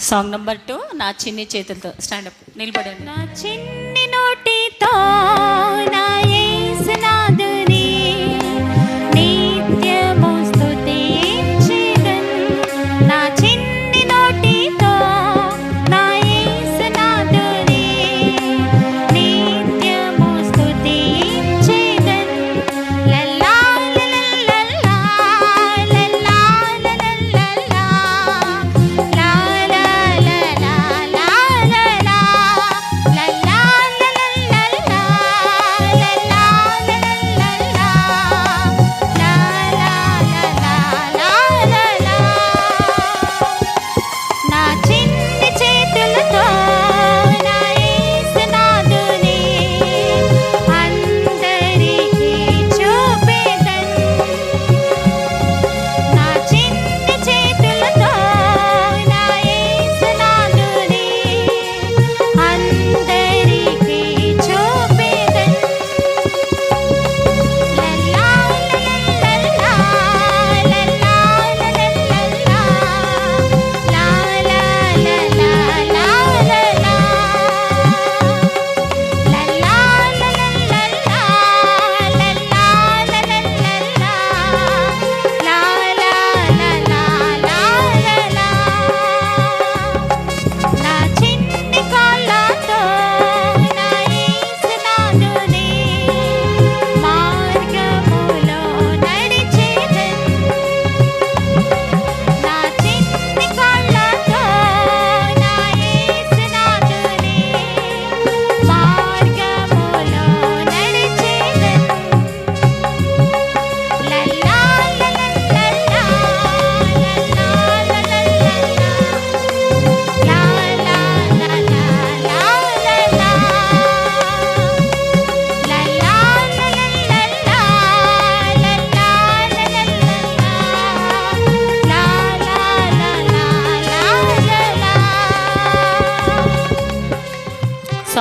Song number 2 నా చిన్ని చేతులతో స్టాండప్ నిలబడండి. నా చిన్ని నోటితో నా యేసునాథుని నిత్యము స్తుతించెదన్. నా చిన్ని నోటితో నా యేసునాథుని నిత్యము స్తుతించెదన్. లల్లా లల్లా లల్లా లల్లా లా లా లా లా లా లా లా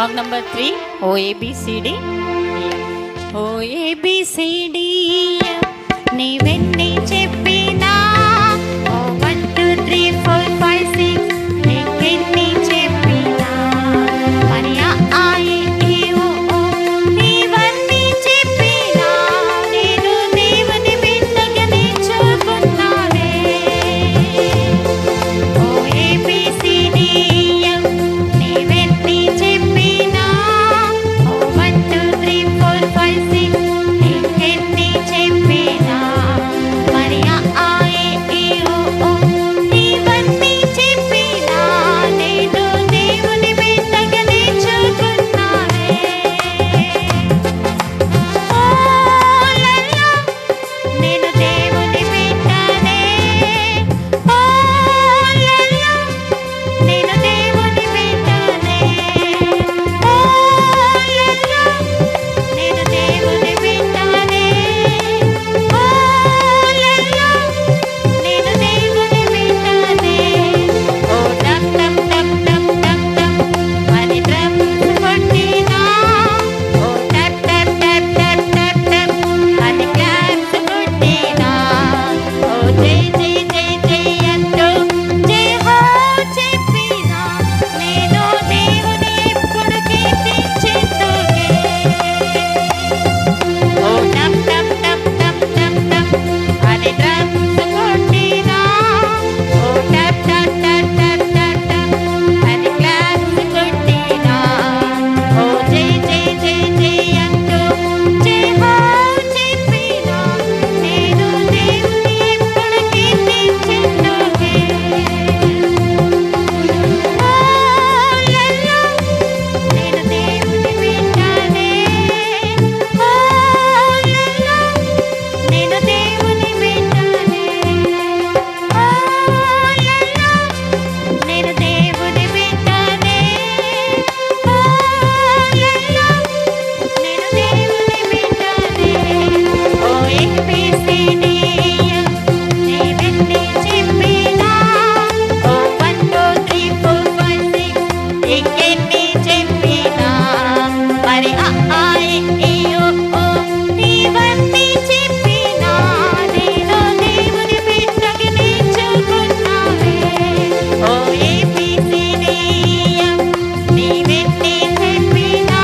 సాంగ్ నంబర్ 3 ఓఏబిసిడి. ఓఏబిసిడి నీవెన్ని చెప్పినా, ఓ 1 2 3 4 5 6 నీకెన్ని చెప్పినా, మరి ఆ ఈ ఓ నీవన్నీ చెప్పినా, నేను దేవుని బిడ్డగా నేర్చుకున్నానే. ఓఏబిసిడి నీవెన్ని చెప్పినా, ఓ 1 2 3 4 5 6 నీకెన్ని చెప్పినా, మరి ఆ ఈ ఓ నీవన్నీ చెప్పినా, నేను దేవుని బిడ్డగా నేర్చుకున్నానే. ఓ లల్లా నేను దేవుని బిడ్డనే, ఓ లల్లా నేను దేవుని బిడ్డనే, ఓ లల్లా నేను దేవుని బిడ్డనే, ఓ లల్లా నేను దేవుని బిడ్డనే. ఓ డమ్ డమ్ డమ్ డమ్ డమ్ డమ్ అని డ్రమ్స్ కొట్టినా, ఓ టప్ టప్ టప్ టప్ టప్ టప్ అని క్లాప్స్ కొట్టినా, ఓ జై జై జై జై అంటూ జై హో చెప్పినా, నేను దేవుని ఎప్పుడు కీర్తించేందుకే. ఓ డమ్ డమ్ డమ్ డమ్ డమ్ డమ్ అని డ్రమ్స్ కొట్టినా, ఓ టప్ టప్ టప్ టప్ టప్ టప్ అని క్లాప్స్ కొట్టినా, ఓ జై జై జై జై అంటూ జై హో చెప్పినా, నేను దేవుని ఎప్పుడు కీర్తించేందుకే. ఓ లల్లా నేను దేవుని బిడ్డనే, ఓ లల్లా నేను దేవుని బిడ్డనే, ఓ లల్లా నేను దేవుని బిడ్డనే, ఓ లల్లా నేను దేవుని బిడ్డనే. ఓఏబిసిడి నీవెన్ని చెప్పినా, ఓ 1 2 3 4 5 6 నీకెన్ని చెప్పినా, మరి ఆ ఈ ఓ నీవన్నీ చెప్పినా, నేను దేవుని బిడ్డగా నేర్చుకున్నానే. ఓఏబిసిడి నీవెన్ని చెప్పినా,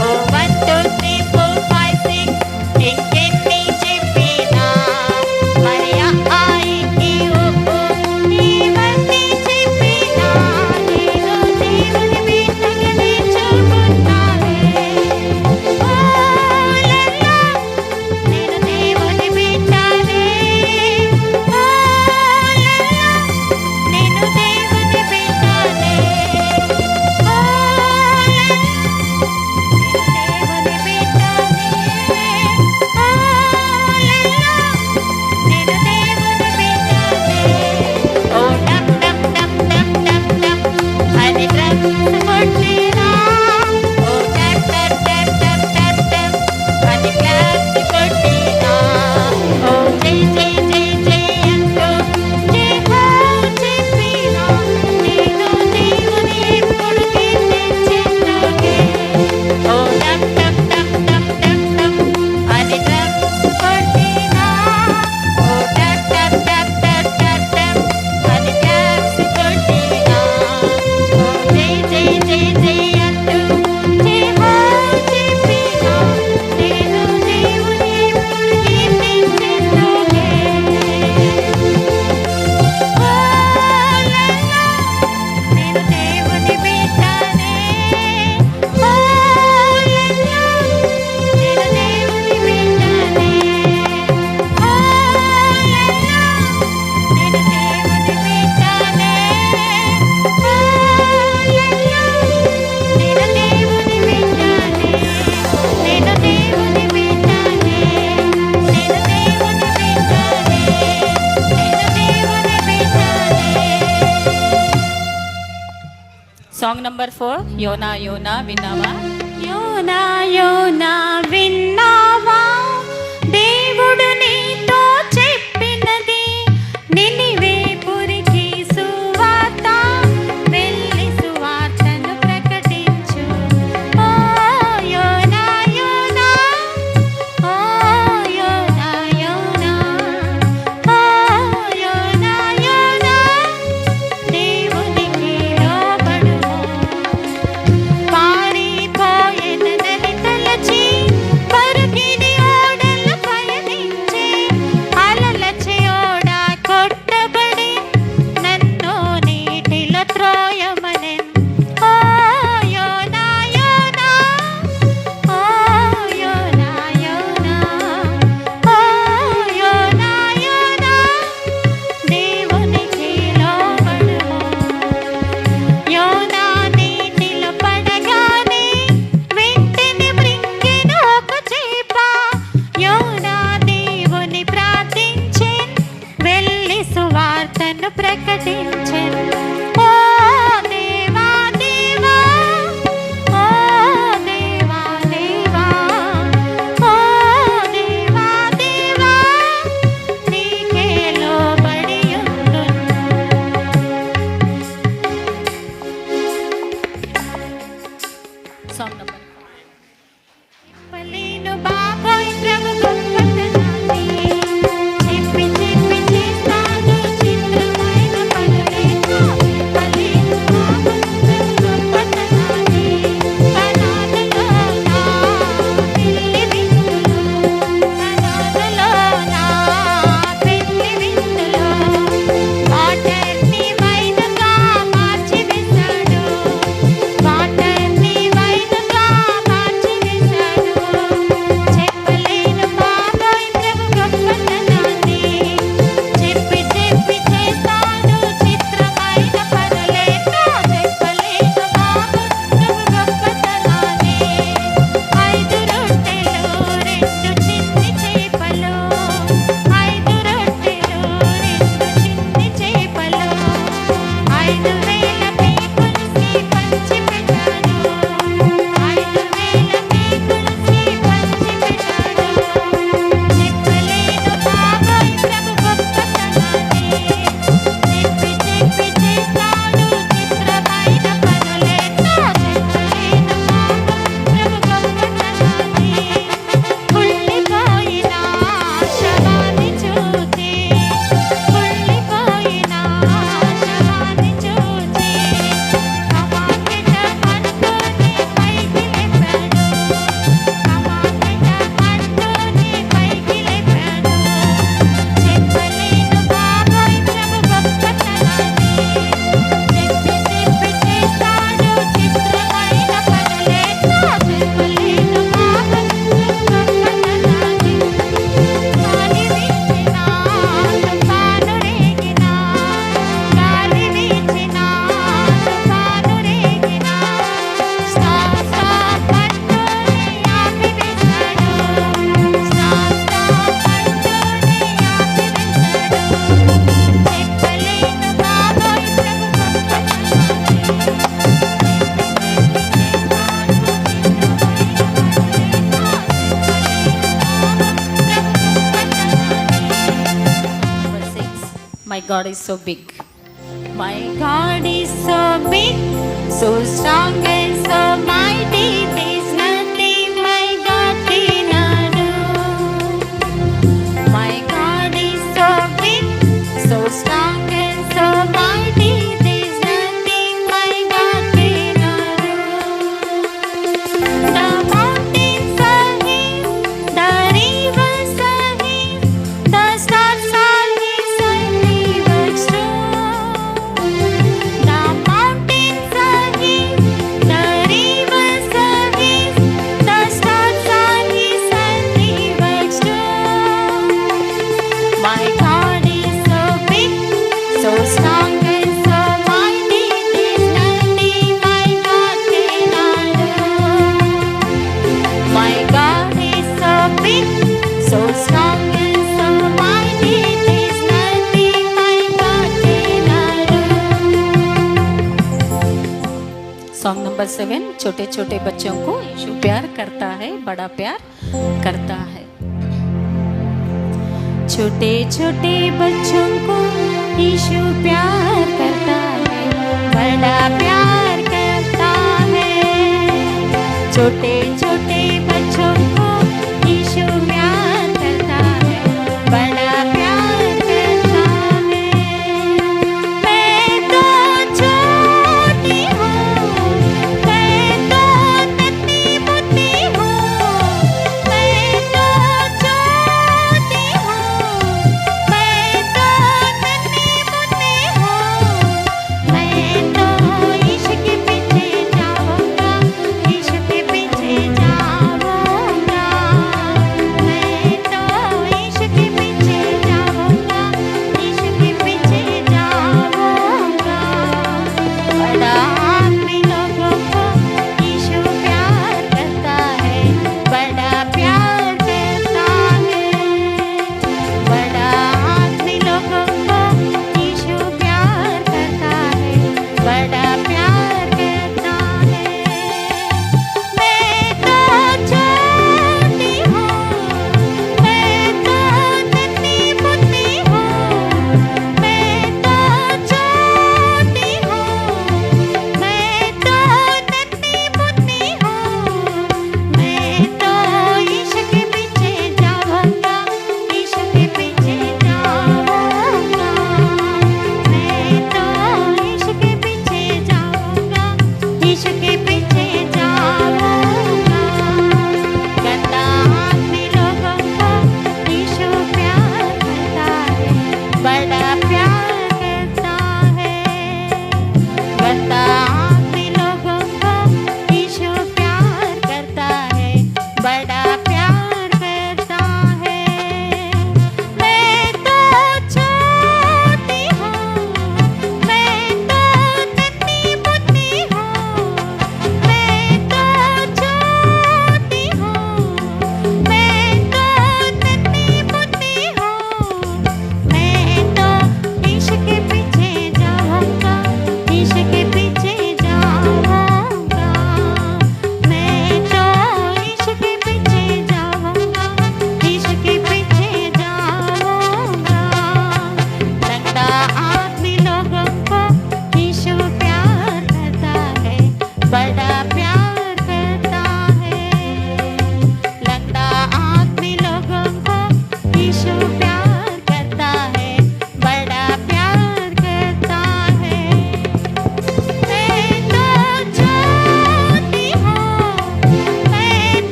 ఓ 1 2 3 4 5 6 నీకెన్ని చెప్పినా, మరి ఆ ఈ ఓ నీవన్నీ చెప్పినా, నేను దేవుని బిడ్డగా నేర్చుకున్నానే. ఓ లల్లా నేను దేవుని బిడ్డనే, ఓ లల్లా నేను దేవుని బిడ్డనే, ఓ లల్లా నేను దేవుని బిడ్డనే, ఓ లల్లా నేను దేవుని బిడ్డనే. ఓ డమ్ డమ్ డమ్ డమ్ డమ్ డమ్ అని డ్రమ్స్ కొట్టినా, ఓ టప్ టప్ టప్ టప్ టప్ టప్ అని క్లాప్స్ కొట్టినా, ఓ జై జై జై జై అంటూ జై హో చెప్పినా, నేను దేవుని ఎప్పుడు కీర్తించేందుకే. ఓ డమ్ డమ్ డమ్ డమ్ డమ్ డమ్ అని డ్రమ్స్ కొట్టినా, ఓ టప్ టప్ టప్ టప్ టప్ టప్ అని క్లాప్స్ కొట్టినా, ఓ జై జై జై జై అంటూ జై హో చెప్పినా, నేను దేవుని ఎప్పుడు కీర్తించేందుకే. ఓ లల్లా నేను దేవుని బిడ్డనే, ఓ లల్లా నేను దేవుని బిడ్డనే, ఓ లల్లా నేను దేవుని బిడ్డనే, ఓ లల్లా నేను దేవుని బిడ్డనే, నేను దేవుని బిడ్డనే, నేను దేవుని బిడ్డనే, నేను దేవుని బిడ్డనే. సాంగ్ నంబర్ 4 యోనా యోనా విన్నావా. యోనా యోనా విన్నావా, దేవుడు నీతో చెప్పినది, నినివే పురికి సువార్త వెళ్ళి సువార్తను ప్రకటించు. పుట్టించెను. ఓ దేవా దేవా, ఓ దేవా దేవా, ఓ దేవా దేవా, నీకే లోబడి ఉండును. సాంగ్ నంబర్ చెప్పలేను బాబోయ్ ప్రభు గొప్పతనాన్ని, చెప్పి చెప్పి చేస్తాను చిత్రమైన పనులే. చెప్పలేను బాబోయ్ ప్రభు గొప్పతనాన్ని, కనాదులో నా పెళ్లి విందులో, కనాదులో నా పెళ్లి విందులో వాటర్ని వైన్‌గా మార్చి వేశాడు, వాటర్ని వైన్‌గా మార్చి వేశాడు. చెప్పలేను బాబోయ్ ప్రభు గొప్పతనాన్ని, చెప్పి చెప్పి చేస్తాను చిత్రమైన పనులేతో. చెప్పలేను బాబోయ్ ప్రభు గొప్పతనాన్ని. 5 రొట్టెలు 2 చిన్ని చేపలు, 5 రొట్టెలు 2 చిన్ని చేపలు, 5,000 పీపుల్స్‌కి పంచిపెట్టాడు, 5,000 పీపుల్స్‌కి పంచిపెట్టాడు. చెప్పలేను బాబోయ్ ప్రభు గొప్పతనాన్ని, చెప్పి చెప్పి చేస్తాడు చిత్రమైన పనులేతో. చెప్పలేను బాబోయ్ ప్రభు గొప్పతనాన్ని. కుళ్ళిపోయిన శవాన్ని చూచి, కుళ్ళిపోయిన శవాన్ని చూచి కమాకెట పట్టుని పైకి లేపాడు, కమాకెట పట్టుని పైకి లేపాడు. చెప్పలేను బాబోయ్ ప్రభు గొప్పతనాన్ని, చెప్పి చెప్పి చేస్తాడు చిత్రమైన పనులేతో. చెప్పలేను బాబోయ్ ప్రభు గొప్పతనాన్ని. గాలి వీచినా తుఫాను రేగినా, గాలి వీచినా తుఫాను రేగినా, స్టాప్ స్టాప్ అంటూనే ఆపివేశాడు, స్టాప్ స్టాప్ అంటూనే ఆపివేశాడు. చెప్పలేను బాబోయ్ ప్రభు గొప్పతనాన్ని, number 6. My god is so big. మై God is so big, so strong and so mighty, there's nothing my God cannot do. My God is so big, so strong and so mighty, there's nothing my God cannot do. The mountains are His, the rivers are His, the stars are His handiworks too. The mountains are His, the rivers are His, the stars are His handiworks too. My God is so big, so strong and so mighty, there's nothing my God cannot do. My God is so big, so strong and so mighty, there's nothing my God cannot do. Song number 7. छोटे छोटे बच्चों को यीशु प्यार करता है, बड़ा प्यार करता है. छोटे छोटे बच्चों को यीशु प्यार करता है, बड़ा प्यार करता है. छोटे